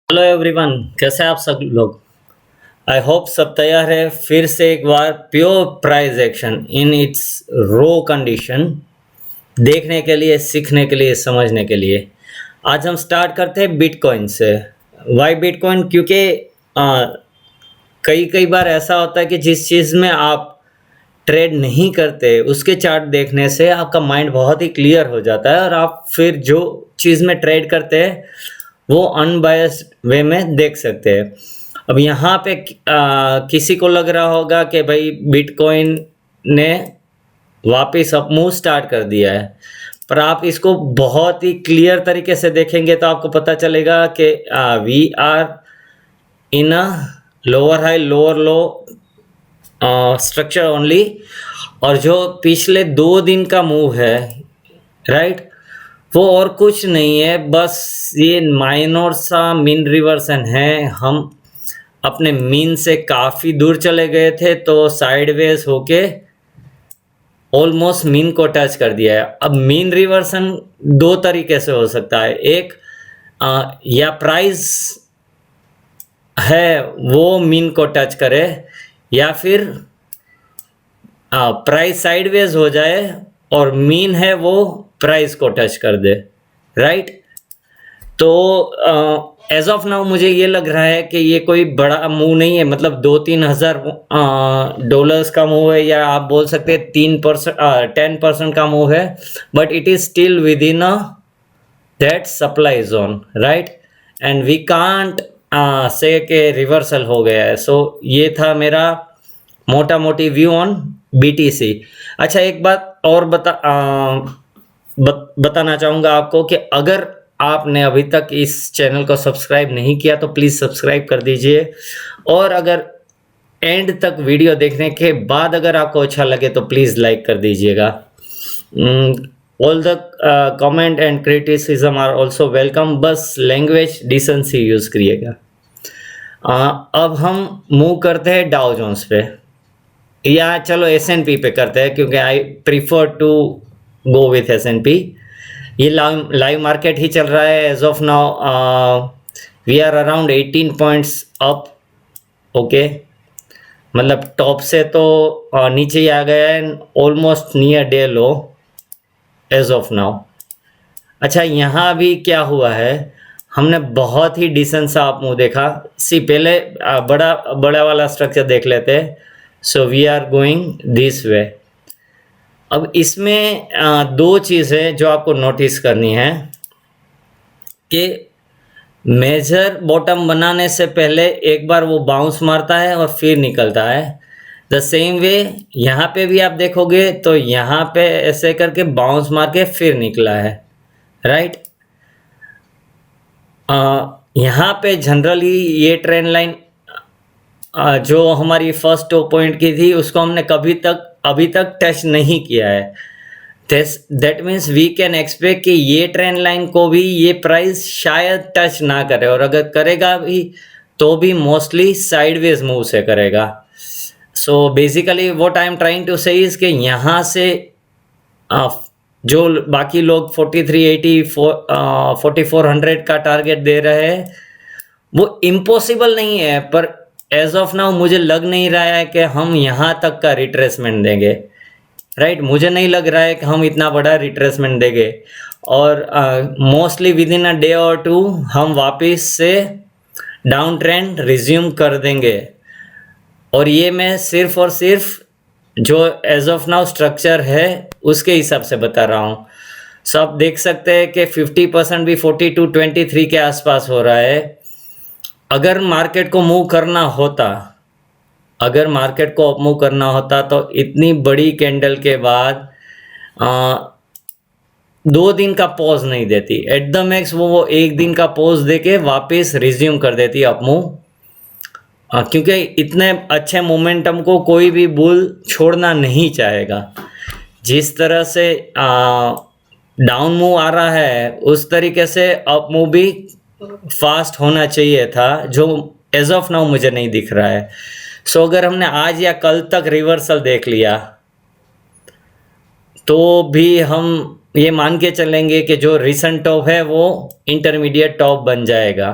Hello everyone, कैसे हैं आप सब लोग। आई होप सब तैयार है फिर से एक बार pure price action in its raw condition देखने के लिए, सीखने के लिए, समझने के लिए। आज हम स्टार्ट करते हैं बिटकॉइन से। Why bitcoin? क्योंकि कई कई बार ऐसा होता है कि जिस चीज़ में आप ट्रेड नहीं करते उसके चार्ट देखने से आपका माइंड बहुत ही क्लियर हो जाता है और आप फिर जो चीज़ में ट्रेड करते हैं वो अनबायस्ड वे में देख सकते हैं। अब यहाँ पे किसी को लग रहा होगा कि भाई बिटकॉइन ने वापस अप मूव स्टार्ट कर दिया है, पर आप इसको बहुत ही क्लियर तरीके से देखेंगे तो आपको पता चलेगा कि we are in a lower high lower low structure only. और जो पिछले 2 दिन का मूव है, राइट, वो और कुछ नहीं है, बस ये माइनर सा मीन रिवर्सन है। हम अपने मीन से काफ़ी दूर चले गए थे तो साइडवेज होके ऑलमोस्ट मीन को टच कर दिया है। अब मीन रिवर्सन दो तरीके से हो सकता है। एक, या प्राइस है वो मीन को टच करे, या फिर प्राइस साइडवेज हो जाए और मीन है वो प्राइस को टच कर दे, राइट। तो एज ऑफ नाउ मुझे ये लग रहा है कि ये कोई बड़ा मूव नहीं है, मतलब 2-3 हज़ार डॉलर्स का मूव है, या आप बोल सकते हैं 10% का मूव है, but it is still within a that supply zone, right. And we can't say के रिवर्सल हो गया है। सो ये था मेरा मोटा मोटी व्यू ऑन बीटीसी। अच्छा, एक बात और बताना चाहूँगा आपको कि अगर आपने अभी तक इस चैनल को सब्सक्राइब नहीं किया तो प्लीज़ सब्सक्राइब कर दीजिए, और अगर एंड तक वीडियो देखने के बाद अगर आपको अच्छा लगे तो प्लीज़ लाइक कर दीजिएगा। All the comment and criticism are also welcome, बस लैंग्वेज डिसेंसी यूज़ करिएगा। अब हम मूव करते हैं डाउ जोन्स पे, या चलो एसएनपी पे करते हैं, क्योंकि I prefer to go with SNP. ये लाइव मार्केट ही चल रहा है as of now. We are around 18 points up, okay. मतलब टॉप से तो नीचे ही आ गया है, almost near day low as of now. अच्छा, यहाँ भी क्या हुआ है, हमने बहुत ही डिसेंट सा आप मुँह देखा। पहले बड़ा बड़ा वाला स्ट्रक्चर देख लेते हैं। So we are going this way. अब इसमें दो चीज़ें जो आपको नोटिस करनी है कि मेजर बॉटम बनाने से पहले एक बार वो बाउंस मारता है और फिर निकलता है। द सेम वे यहाँ पे भी आप देखोगे तो यहाँ पे ऐसे करके बाउंस मार के फिर निकला है, राइट। यहाँ पे जनरली ये ट्रेंड लाइन जो हमारी फर्स्ट पॉइंट की थी उसको हमने अभी तक टच नहीं किया है। That means we can expect कि ये ट्रेंड लाइन को भी ये प्राइस शायद टच ना करे, और अगर करेगा भी तो भी मोस्टली साइडवेज मूव से करेगा। So basically what I am trying to say is कि यहाँ से जो बाकी लोग 4380 4400 का टारगेट दे रहे हैं वो इम्पॉसिबल नहीं है, पर एज ऑफ नाउ मुझे लग नहीं रहा है कि हम यहाँ तक का रिट्रेसमेंट देंगे, राइट। मुझे नहीं लग रहा है कि हम इतना बड़ा रिट्रेसमेंट देंगे, और mostly with in a day और टू हम वापस से डाउन ट्रेंड रिज्यूम कर देंगे। और ये मैं सिर्फ और सिर्फ जो एज ऑफ नाउ स्ट्रक्चर है उसके हिसाब से बता रहा हूँ। सो आप देख सकते हैं कि 50% भी 4223 के आसपास हो रहा है। अगर मार्केट को मूव करना होता तो इतनी बड़ी कैंडल के बाद 2 दिन का पॉज नहीं देती। एट द मैक्स वो 1 दिन का पॉज देके वापस रिज्यूम कर देती अप मूव, क्योंकि इतने अच्छे मोमेंटम को कोई भी बुल छोड़ना नहीं चाहेगा। जिस तरह से डाउन मूव आ रहा है उस तरीके से अप मूव भी फास्ट होना चाहिए था, जो एज ऑफ नाउ मुझे नहीं दिख रहा है। सो अगर हमने आज या कल तक रिवर्सल देख लिया तो भी हम ये मान के चलेंगे कि जो रिसेंट टॉप है वो इंटरमीडिएट टॉप बन जाएगा,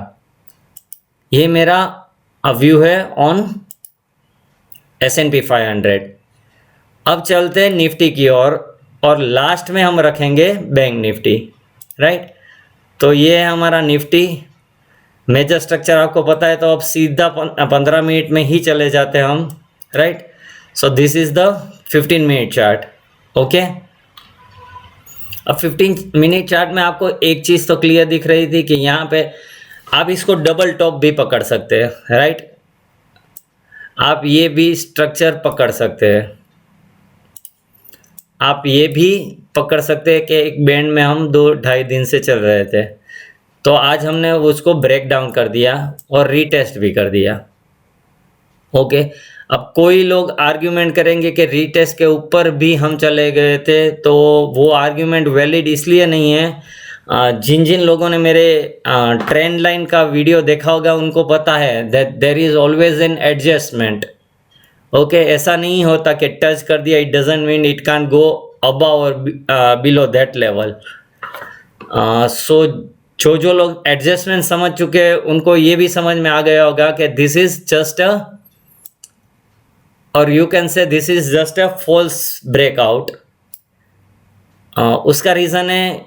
ये मेरा व्यू है ऑन S&P 500। अब चलते हैं निफ्टी की ओर और लास्ट में हम रखेंगे बैंक निफ्टी, राइट। तो ये है हमारा निफ्टी। मेजर स्ट्रक्चर आपको पता है, तो अब सीधा 15 मिनट में ही चले जाते हैं हम, right. So this is the 15 minute chart, okay. अब 15 मिनट चार्ट में आपको एक चीज़ तो क्लियर दिख रही थी कि यहाँ पे आप इसको डबल टॉप भी पकड़ सकते हैं, राइट। आप ये भी स्ट्रक्चर पकड़ सकते हैं, आप ये भी पकड़ सकते हैं कि एक बैंड में हम 2-2.5 दिन से चल रहे थे, तो आज हमने उसको ब्रेक डाउन कर दिया और रीटेस्ट भी कर दिया, ओके। अब कोई लोग आर्ग्यूमेंट करेंगे कि रीटेस्ट के ऊपर भी हम चले गए थे, तो वो आर्ग्यूमेंट वैलिड इसलिए नहीं है। जिन जिन लोगों ने मेरे ट्रेंड लाइन का वीडियो देखा होगा उनको पता है that there is always an adjustment, okay. ऐसा नहीं होता कि टच कर दिया, it doesn't mean it can go above और बिलो दैट लेवल। सो जो लोग एडजस्टमेंट समझ चुके हैं उनको ये भी समझ में आ गया होगा कि दिस इज जस्ट अ, और you can say this is just a false breakout. उसका रीज़न है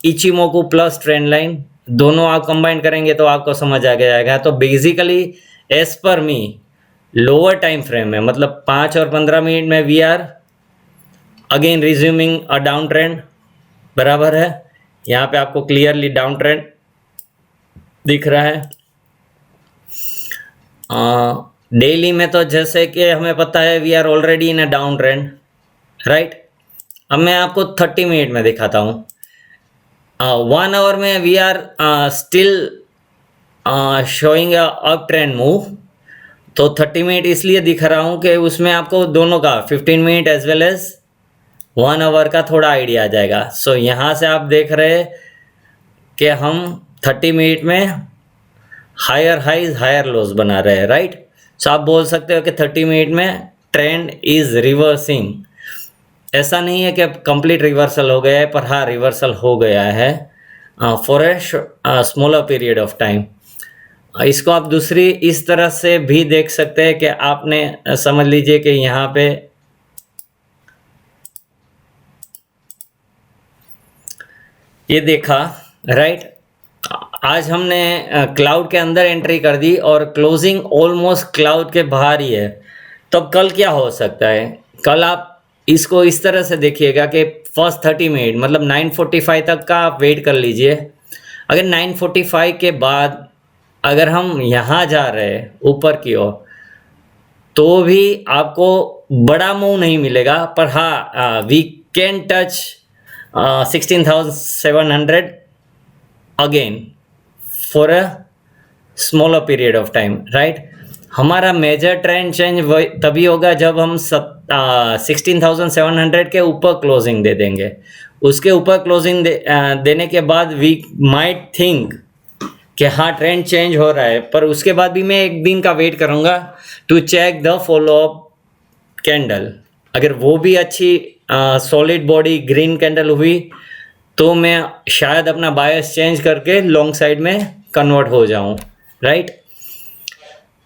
इचिमोकू प्लस ट्रेंड लाइन, दोनों आप कंबाइन करेंगे तो आपको समझ आ जाएगा। तो बेसिकली एज पर मी लोअर टाइम फ्रेम में, मतलब 5 और 15 मिनट में we are again resuming a down trend, बराबर है। यहाँ पे आपको क्लियरली डाउन ट्रेंड दिख रहा है। डेली में तो जैसे कि हमें पता है we are already in a down trend, right. अब मैं आपको 30 मिनट में दिखाता हूँ। 1 आवर में we are still showing a up trend move. तो 30 मिनट इसलिए दिखा रहा हूँ कि उसमें आपको दोनों का 15 minute as well as 1 hour का थोड़ा आइडिया आ जाएगा। सो यहाँ से आप देख रहे हैं कि हम 30 मिनट में हायर हाइज हायर लोज बना रहे हैं, राइट। सो आप बोल सकते हो कि 30 मिनट में ट्रेंड इज रिवर्सिंग। ऐसा नहीं है कि कंप्लीट रिवर्सल हो गया है, पर हाँ रिवर्सल हो गया है for a smaller period of time. इसको आप दूसरी इस तरह से भी देख सकते हैं कि आपने समझ लीजिए कि यहाँ पे ये देखा, राइट। आज हमने क्लाउड के अंदर एंट्री कर दी और क्लोजिंग ऑलमोस्ट क्लाउड के बाहर ही है। तो अब कल क्या हो सकता है? कल आप इसको इस तरह से देखिएगा कि फर्स्ट 30 मिनट मतलब 9:45 तक का आप वेट कर लीजिए। अगर 9:45 के बाद अगर हम यहाँ जा रहे हैं ऊपर की ओर, तो भी आपको बड़ा मूव नहीं मिलेगा, पर हाँ we can touch 16,700 again for a smaller period of time, right. हमारा मेजर ट्रेंड चेंज तभी होगा जब हम 16,700 के ऊपर क्लोजिंग दे देंगे। उसके ऊपर क्लोजिंग देने के बाद वी माइट थिंक कि हाँ ट्रेंड चेंज हो रहा है, पर उसके बाद भी मैं एक दिन का वेट करूँगा to check the follow up candle. अगर वो भी अच्छी सॉलिड बॉडी ग्रीन कैंडल हुई तो मैं शायद अपना बायस चेंज करके लॉन्ग साइड में कन्वर्ट हो जाऊं, राइट।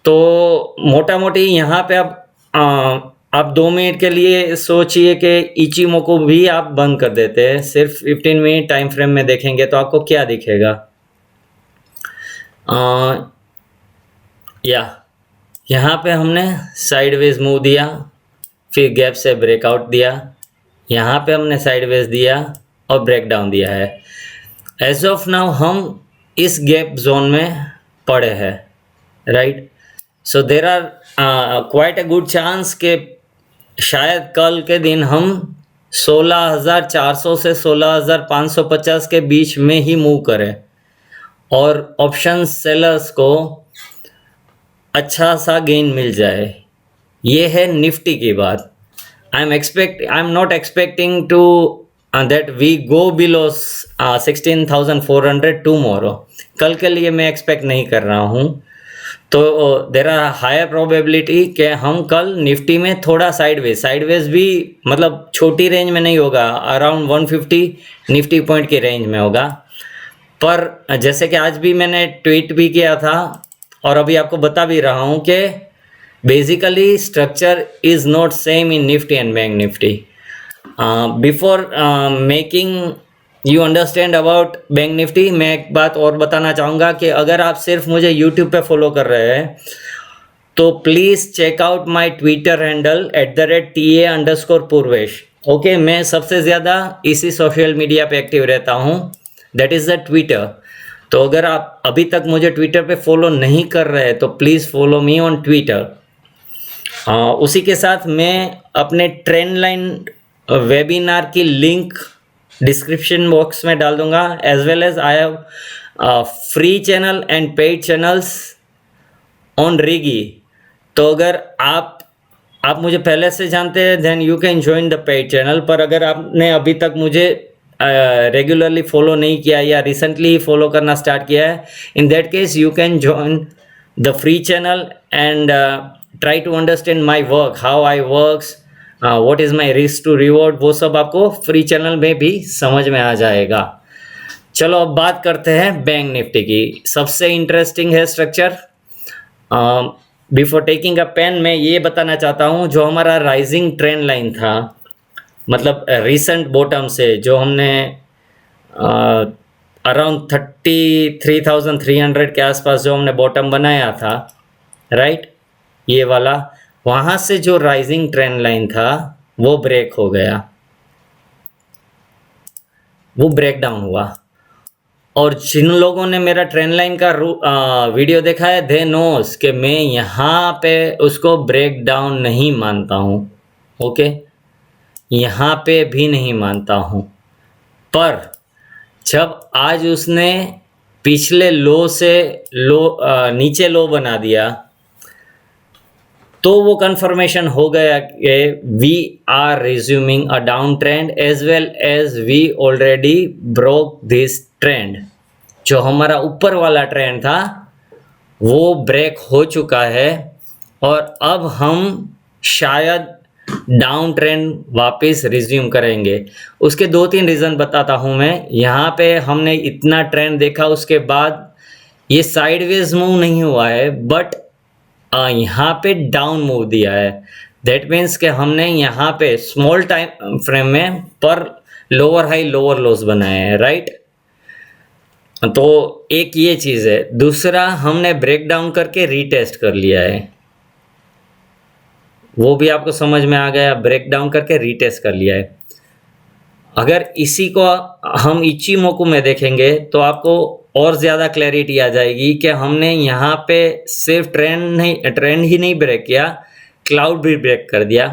तो मोटा मोटी यहाँ पे आप 2 मिनट के लिए सोचिए कि इचिमोको भी आप बंद कर देते हैं। सिर्फ 15 मिनट टाइम फ्रेम में देखेंगे तो आपको क्या दिखेगा? यहाँ पे हमने साइडवेज मूव दिया, फिर गैप से ब्रेकआउट दिया, यहाँ पे हमने साइडवेज दिया और ब्रेक डाउन दिया है। एज ऑफ नाउ हम इस गैप जोन में पड़े हैं, right. So there are quite a good chance के शायद कल के दिन हम 16,400 से 16,550 के बीच में ही मूव करें और ऑप्शन सेलर्स को अच्छा सा गेन मिल जाए। ये है निफ्टी की बात। I am not expecting to that we go below 16,400 tomorrow। कल के लिए मैं एक्सपेक्ट नहीं कर रहा हूँ। तो देर आर हायर प्रोबेबिलिटी कि हम कल निफ्टी में थोड़ा साइडवेज भी मतलब छोटी रेंज में नहीं होगा, अराउंड 150 निफ्टी पॉइंट की रेंज में होगा। पर जैसे कि आज भी मैंने ट्वीट भी किया था और अभी आपको बता भी रहा हूँ कि basically structure is not same in Nifty and bank Nifty. Before making you understand about bank Nifty, मैं एक बात और बताना चाहूँगा कि अगर आप सिर्फ मुझे यूट्यूब पे फॉलो कर रहे हैं तो please check out my Twitter handle @TA_पूर्वेश. ओके, मैं सबसे ज़्यादा इसी सोशल मीडिया पे एक्टिव रहता हूँ, दैट इज़ द ट्विटर. तो अगर आप अभी तक मुझे ट्विटर पे फॉलो नहीं कर रहे तो please follow me on Twitter. उसी के साथ मैं अपने ट्रेंड लाइन वेबिनार की लिंक डिस्क्रिप्शन बॉक्स में डाल दूंगा, as well as I have free channel and paid channels on Rigi. तो अगर आप मुझे पहले से जानते हैं then you can join the paid channel. पर अगर आपने अभी तक मुझे रेगुलरली फॉलो नहीं किया या रिसेंटली ही फॉलो करना स्टार्ट किया है, in that case you can join the free channel and try to understand my work, how I works, what is my risk to reward, वो सब आपको फ्री चैनल में भी समझ में आ जाएगा. चलो अब बात करते हैं बैंक निफ्टी की. सबसे इंटरेस्टिंग है structure. Before taking a pen मैं ये बताना चाहता हूँ, जो हमारा राइजिंग ट्रेंड लाइन था, मतलब रिसेंट बॉटम से जो हमने अराउंड 33,300 के आसपास जो हमने बॉटम बनाया था, राइट, ये वाला, वहाँ से जो राइजिंग ट्रेंड लाइन था वो ब्रेक हो गया, वो ब्रेक डाउन हुआ. और जिन लोगों ने मेरा ट्रेंड लाइन का वीडियो देखा है दे नोस कि मैं यहाँ पे उसको ब्रेक डाउन नहीं मानता हूँ. ओके, यहाँ पे भी नहीं मानता हूँ. पर जब आज उसने पिछले लो से नीचे लो बना दिया तो वो कंफर्मेशन हो गया कि we are resuming a down trend as well as we already broke this trend. जो हमारा ऊपर वाला ट्रेंड था वो ब्रेक हो चुका है और अब हम शायद डाउन ट्रेंड वापस रिज्यूम करेंगे. उसके 2-3 रीज़न बताता हूँ मैं. यहाँ पे हमने इतना ट्रेंड देखा, उसके बाद ये साइडवेज मूव नहीं हुआ है बट यहाँ पे डाउन मूव दिया है. दैट मीन्स कि हमने यहाँ पे स्मॉल टाइम फ्रेम में पर लोअर हाई लोअर लोस बनाए हैं, राइट. तो एक ये चीज़ है. दूसरा, हमने ब्रेक डाउन करके रीटेस्ट कर लिया है, वो भी आपको समझ में आ गया. ब्रेक डाउन करके रीटेस्ट कर लिया है. अगर इसी को हम इचिमोकू में देखेंगे तो आपको और ज़्यादा क्लैरिटी आ जाएगी कि हमने यहाँ पे सिर्फ ट्रेंड ही नहीं ब्रेक किया, क्लाउड भी ब्रेक कर दिया.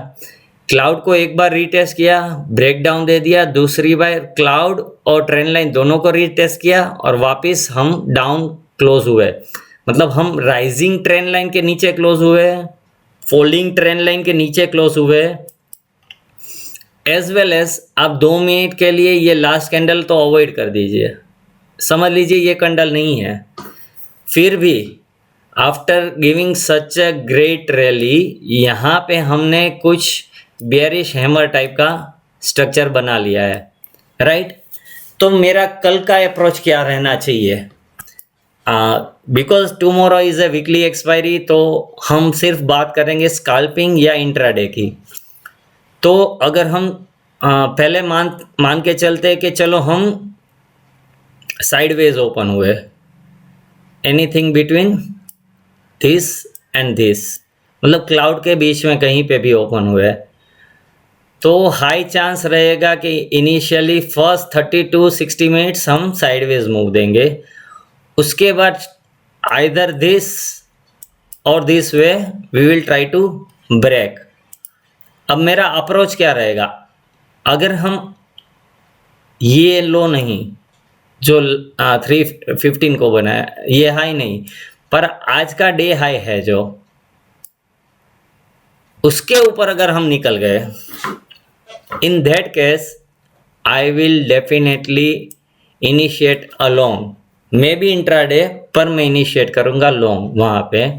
क्लाउड को एक बार रीटेस्ट किया, ब्रेक डाउन दे दिया, दूसरी बार क्लाउड और ट्रेंड लाइन दोनों को रीटेस्ट किया और वापस हम डाउन क्लोज हुए. मतलब हम राइजिंग ट्रेंड लाइन के नीचे क्लोज हुए, फॉलिंग ट्रेंड लाइन के नीचे क्लोज हुए, एज वेल एज आप 2 मिनट के लिए ये लास्ट कैंडल तो अवॉइड कर दीजिए, समझ लीजिए ये कैंडल नहीं है. फिर भी after giving such a great rally यहाँ पे हमने कुछ बेयरिश हैमर टाइप का स्ट्रक्चर बना लिया है, राइट. तो मेरा कल का अप्रोच क्या रहना चाहिए? Because tomorrow is a weekly expiry, तो हम सिर्फ बात करेंगे स्कैल्पिंग या इंट्राडे की. तो अगर हम पहले मान के चलते कि चलो हम साइडवेज ओपन हुए, anything between this and this, मतलब क्लाउड के बीच में कहीं पे भी ओपन हुए, तो हाई चांस रहेगा कि इनिशियली फर्स्ट 30 to 60 मिनट्स हम साइडवेज मूव देंगे. उसके बाद आइदर दिस और this way we will try to break. अब मेरा अप्रोच क्या रहेगा? अगर हम ये लो नहीं जो 315 को बनाया, ये हाई नहीं, पर आज का डे हाई है जो, उसके ऊपर अगर हम निकल गए, इन that case I will definitely initiate a long, may be intraday, पर मैं इनिशिएट करूँगा लॉन्ग वहाँ पे.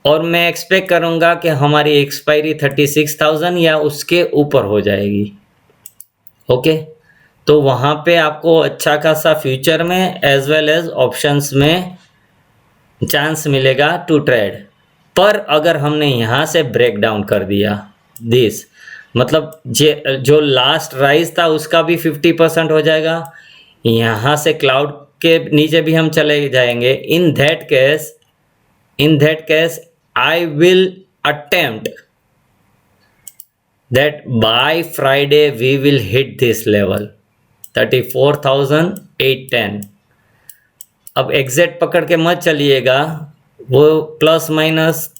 और मैं एक्सपेक्ट करूँगा कि हमारी एक्सपायरी 36,000 या उसके ऊपर हो जाएगी. ओके, तो वहाँ पे आपको अच्छा खासा फ्यूचर में एज वेल एज ऑप्शंस में चांस मिलेगा टू ट्रेड। पर अगर हमने यहाँ से ब्रेक डाउन कर दिया दिस, मतलब जो लास्ट राइज था उसका भी 50% हो जाएगा, यहाँ से क्लाउड के नीचे भी हम चले जाएंगे। इन that case I will attempt that by Friday we will hit this level 34,810। अब एग्जैक्ट पकड़ के मत चलिएगा, वो प्लस माइनस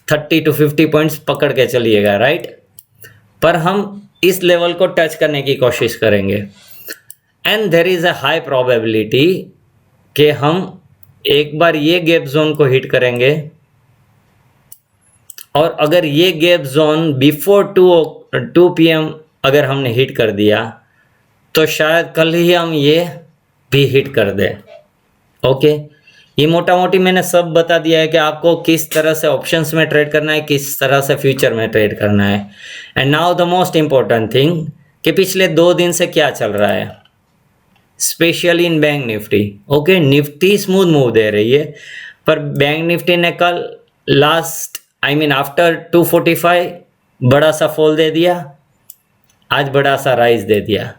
30 to 50 पॉइंट्स पकड़ के चलिएगा, राइट। पर हम इस लेवल को टच करने की कोशिश करेंगे and there is a high probability कि हम एक बार ये गैप जोन को हिट करेंगे, और अगर ये गैप जोन बिफोर 2 PM अगर हमने हिट कर दिया तो शायद कल ही हम ये भी हिट कर दें। ओके, ये मोटा मोटी मैंने सब बता दिया है कि आपको किस तरह से ऑप्शंस में ट्रेड करना है, किस तरह से फ्यूचर में ट्रेड करना है। And now the most important thing कि पिछले 2 दिन से क्या चल रहा है, specially in Bank Nifty. Okay, Nifty smooth move दे रही है, पर बैंक निफ्टी ने कल लास्ट आफ्टर 245 बड़ा सा फॉल दे दिया, आज बड़ा सा राइज दे दिया।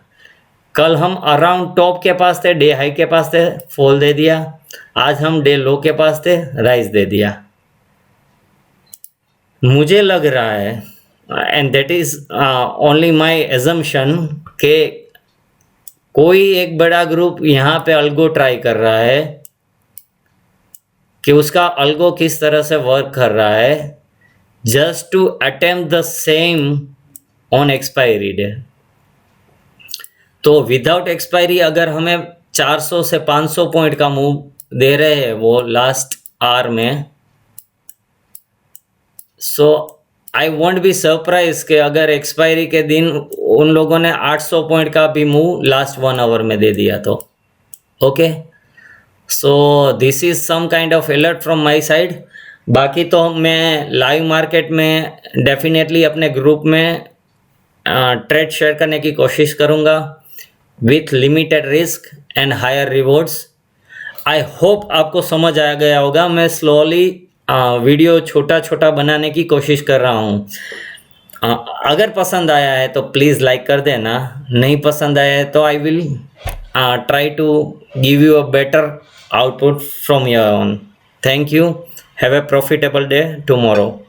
कल हम अराउंड टॉप के पास थे, डे हाई के पास थे, फॉल दे दिया। आज हम डे लो के पास थे, राइज दे दिया। मुझे लग रहा है, and that is only my assumption, कि कोई एक बड़ा ग्रुप यहाँ पे अल्गो ट्राई कर रहा है कि उसका अल्गो किस तरह से वर्क कर रहा है, just to attempt the same on expiry day. तो विदाउट एक्सपायरी अगर हमें 400 से 500 पॉइंट का मूव दे रहे हैं वो लास्ट आवर में, सो आई वोंट बी सरप्राइज कि अगर एक्सपायरी के दिन उन लोगों ने 800 पॉइंट का भी मूव लास्ट 1 आवर में दे दिया तो। Okay, so this is some kind of alert from my side. बाकी तो मैं लाइव मार्केट में डेफिनेटली अपने ग्रुप में ट्रेड शेयर करने की कोशिश करूँगा with limited risk and higher rewards. I hope आपको समझ आ गया होगा। मैं स्लोली वीडियो छोटा छोटा बनाने की कोशिश कर रहा हूँ। अगर पसंद आया है तो प्लीज़ लाइक कर देना, नहीं पसंद आया है तो I will try to give you a better output from your own. Thank you. Have a profitable day tomorrow.